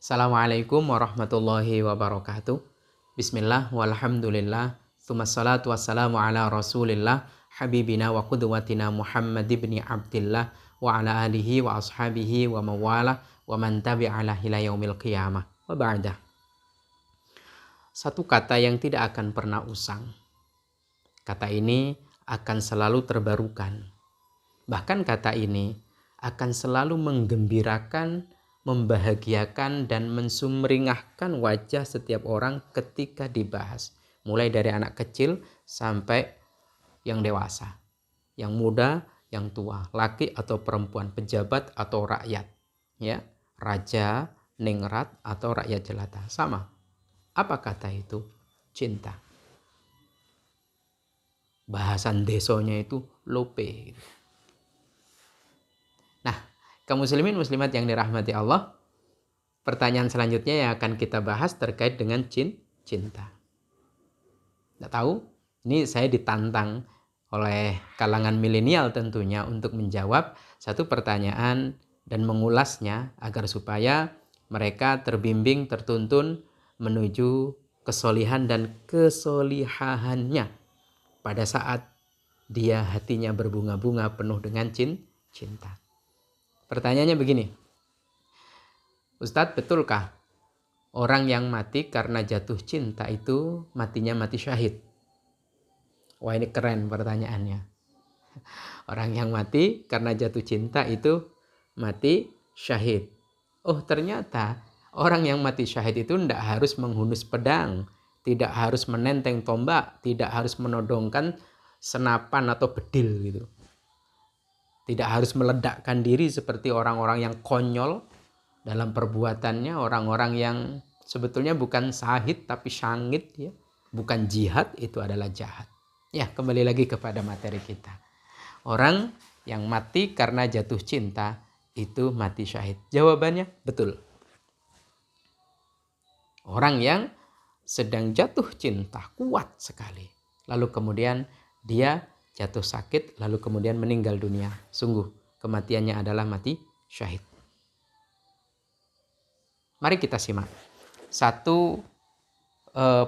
Assalamualaikum warahmatullahi wabarakatuh. Bismillah walhamdulillah. Tsummassalatu wassalamu ala Rasulillah habibina wa qudwatina Muhammad ibn Abdillah wa ala alihi wa ashabihi wa mawalah wa man tabi'alah ila yaumil qiyamah. Wa ba'dah. Satu kata yang tidak akan pernah usang. Kata ini akan selalu terbarukan. Bahkan kata ini akan selalu menggembirakan, membahagiakan dan mensumringahkan wajah setiap orang ketika dibahas. Mulai dari anak kecil sampai yang dewasa, yang muda, yang tua, laki atau perempuan, pejabat atau rakyat, ya, raja, ningrat atau rakyat jelata, sama. Apa kata itu? Cinta. Bahasan desonya itu lope. Nah, kaum muslimin muslimat yang dirahmati Allah, pertanyaan selanjutnya yang akan kita bahas terkait dengan cinta. Nggak tahu, ini saya ditantang oleh kalangan milenial tentunya untuk menjawab satu pertanyaan dan mengulasnya agar supaya mereka terbimbing, tertuntun menuju kesolihan dan kesolihahannya pada saat dia hatinya berbunga-bunga penuh dengan cinta. Pertanyaannya begini, Ustadz, betulkah orang yang mati karena jatuh cinta itu matinya mati syahid? Wah, ini keren pertanyaannya. Orang yang mati karena jatuh cinta itu mati syahid. Oh, ternyata orang yang mati syahid itu tidak harus menghunus pedang, tidak harus menenteng tombak, tidak harus menodongkan senapan atau bedil gitu. Tidak harus meledakkan diri seperti orang-orang yang konyol dalam perbuatannya, orang-orang yang sebetulnya bukan syahid tapi syangit, ya. Bukan jihad, itu adalah jahat. Ya, kembali lagi kepada materi kita. Orang yang mati karena jatuh cinta itu mati syahid. Jawabannya betul. Orang yang sedang jatuh cinta kuat sekali, lalu kemudian dia jatuh sakit, lalu kemudian meninggal dunia. Sungguh kematiannya adalah mati syahid. Mari kita simak satu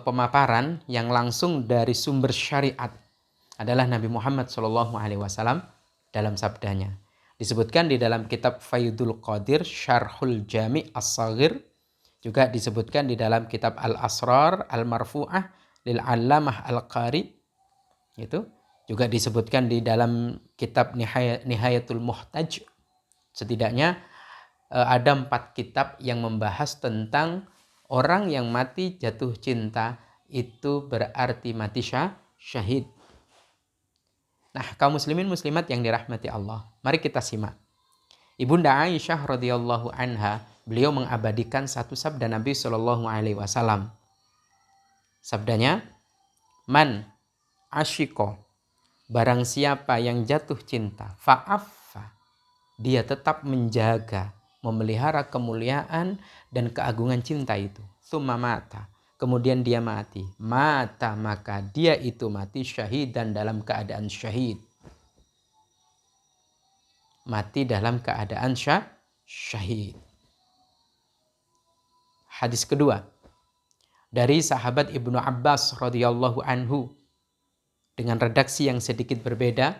pemaparan yang langsung dari sumber syariat adalah Nabi Muhammad SAW dalam sabdanya. Disebutkan di dalam kitab Faidul Qadir Syarhul Jami' As-Saghir, juga disebutkan di dalam kitab Al-Asrar Al-Marfu'ah lil Allamah Al-Qari, itu juga disebutkan di dalam kitab Nihayatul Muhtaj. Setidaknya ada 4 kitab yang membahas tentang orang yang mati jatuh cinta itu berarti mati syahid. Nah, kaum muslimin muslimat yang dirahmati Allah, mari kita simak. Ibunda Aisyah radhiyallahu anha, beliau mengabadikan satu sabda Nabi SAW. Sabdanya, man asyiko, barang siapa yang jatuh cinta, fa'affa, dia tetap menjaga, memelihara kemuliaan dan keagungan cinta itu. Tsumma mata, kemudian dia mati. Mata, maka dia itu mati syahid dan dalam keadaan syahid. Mati dalam keadaan syahid. Hadis kedua dari sahabat Ibnu Abbas radhiyallahu anhu dengan redaksi yang sedikit berbeda.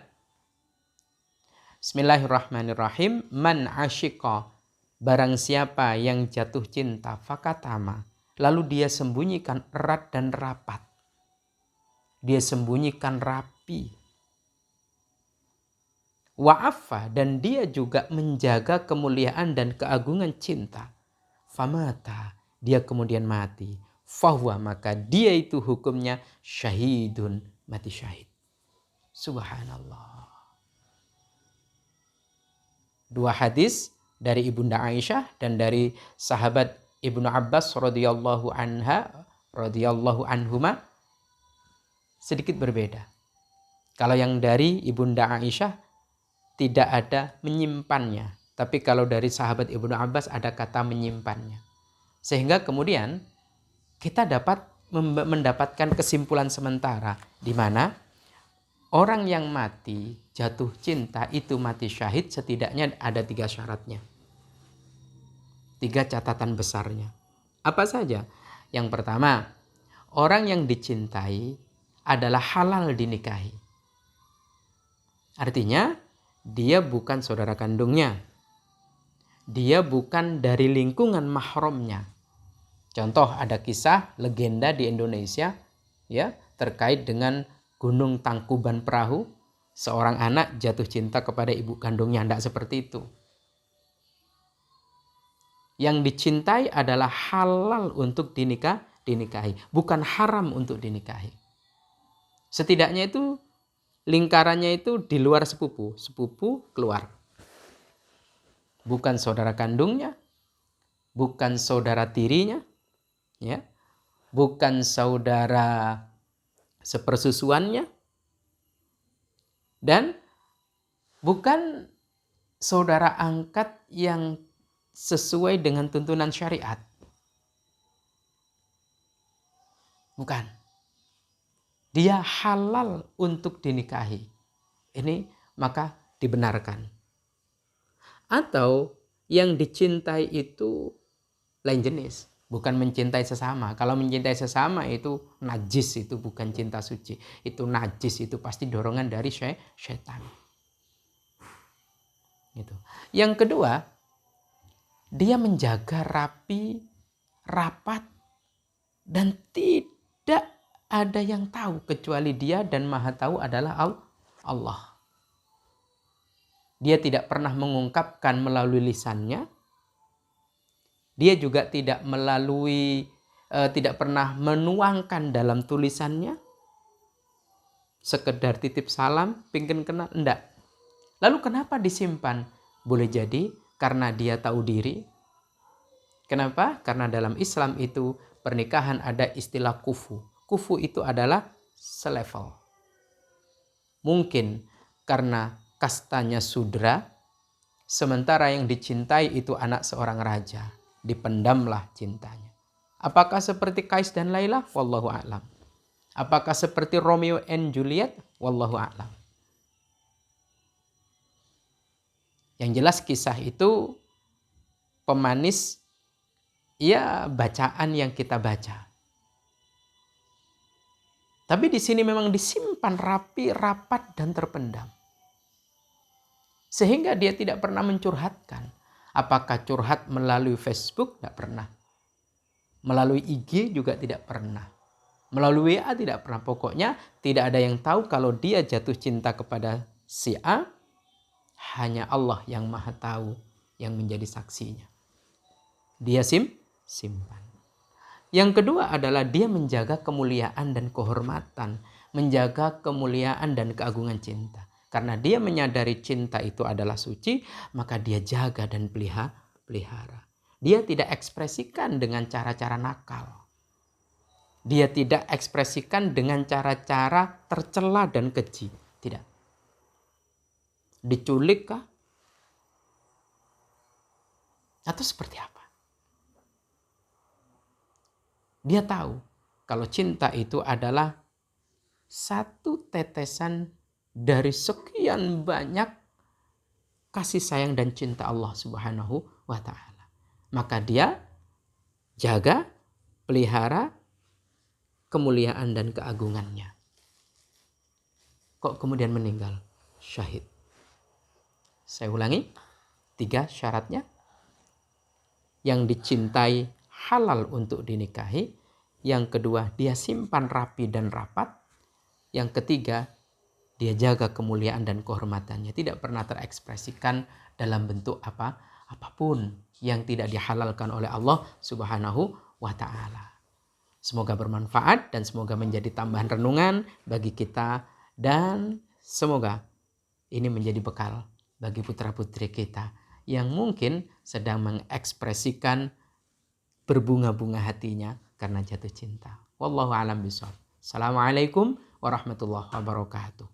Bismillahirrahmanirrahim. Man asyqa, barang siapa yang jatuh cinta, fakatama, lalu dia sembunyikan erat dan rapat. Dia sembunyikan rapi. Wa'affa, dan dia juga menjaga kemuliaan dan keagungan cinta. Famata, dia kemudian mati. Fahuwa, maka dia itu hukumnya syahidun, mati syahid. Subhanallah. 2 hadis dari Ibunda Aisyah dan dari sahabat Ibnu Abbas radhiyallahu anhuma sedikit berbeda. Kalau yang dari Ibunda Aisyah tidak ada menyimpannya, tapi kalau dari sahabat Ibnu Abbas ada kata menyimpannya. Sehingga kemudian kita dapat mendapatkan kesimpulan sementara di mana orang yang mati jatuh cinta itu mati syahid setidaknya ada 3 syaratnya. 3 catatan besarnya. Apa saja? Yang pertama, orang yang dicintai adalah halal dinikahi. Artinya, dia bukan saudara kandungnya. Dia bukan dari lingkungan mahramnya. Contoh, ada kisah legenda di Indonesia ya, terkait dengan Gunung Tangkuban Perahu. Seorang anak jatuh cinta kepada ibu kandungnya. Tidak seperti itu. Yang dicintai adalah halal untuk dinikahi, bukan haram untuk dinikahi. Setidaknya itu lingkarannya itu di luar sepupu keluar. Bukan saudara kandungnya, bukan saudara tirinya, ya, bukan saudara sepersusuannya, dan bukan saudara angkat yang sesuai dengan tuntunan syariat. Bukan. Dia halal untuk dinikahi. Ini maka dibenarkan. Atau yang dicintai itu lain jenis. Bukan mencintai sesama. Kalau mencintai sesama itu najis, itu bukan cinta suci. Itu najis, itu pasti dorongan dari syaitan. Gitu. Yang kedua, dia menjaga rapi, rapat, dan tidak ada yang tahu kecuali dia, dan maha tahu adalah Allah. Dia tidak pernah mengungkapkan melalui lisannya. Dia juga tidak pernah menuangkan dalam tulisannya. Sekedar titip salam, pingin kenal, enggak. Lalu kenapa disimpan? Boleh jadi karena dia tahu diri. Kenapa? Karena dalam Islam itu pernikahan ada istilah kufu. Kufu itu adalah selevel. Mungkin karena kastanya sudra, sementara yang dicintai itu anak seorang raja. Dipendamlah cintanya. Apakah seperti Kais dan Laila? Wallahu a'lam. Apakah seperti Romeo and Juliet? Wallahu a'lam. Yang jelas kisah itu pemanis ya bacaan yang kita baca. Tapi di sini memang disimpan rapi, rapat, dan terpendam. Sehingga dia tidak pernah mencurhatkan. Apakah curhat melalui Facebook? Tidak pernah. Melalui IG juga tidak pernah. Melalui WA tidak pernah. Pokoknya tidak ada yang tahu kalau dia jatuh cinta kepada si A. Hanya Allah yang maha tahu, yang menjadi saksinya. Dia simpan. Yang kedua adalah dia menjaga kemuliaan dan kehormatan. Menjaga kemuliaan dan keagungan cinta. Karena dia menyadari cinta itu adalah suci, maka dia jaga dan pelihara. Dia tidak ekspresikan dengan cara-cara nakal. Dia tidak ekspresikan dengan cara-cara tercela dan keji. Tidak. Diculik kah? Atau seperti apa? Dia tahu kalau cinta itu adalah satu tetesan dari sekian banyak kasih sayang dan cinta Allah Subhanahu wa ta'ala. Maka dia jaga, pelihara kemuliaan dan keagungannya. Kok kemudian meninggal? Syahid. Saya ulangi, 3 syaratnya. Yang dicintai halal untuk dinikahi. Yang kedua, dia simpan rapi dan rapat. Yang ketiga, dia jaga kemuliaan dan kehormatannya. Tidak pernah terekspresikan dalam bentuk apapun yang tidak dihalalkan oleh Allah Subhanahu wa ta'ala. Semoga bermanfaat dan semoga menjadi tambahan renungan bagi kita. Dan semoga ini menjadi bekal bagi putra-putri kita yang mungkin sedang mengekspresikan berbunga-bunga hatinya karena jatuh cinta. Wallahu a'lam bishawab. Assalamualaikum warahmatullahi wabarakatuh.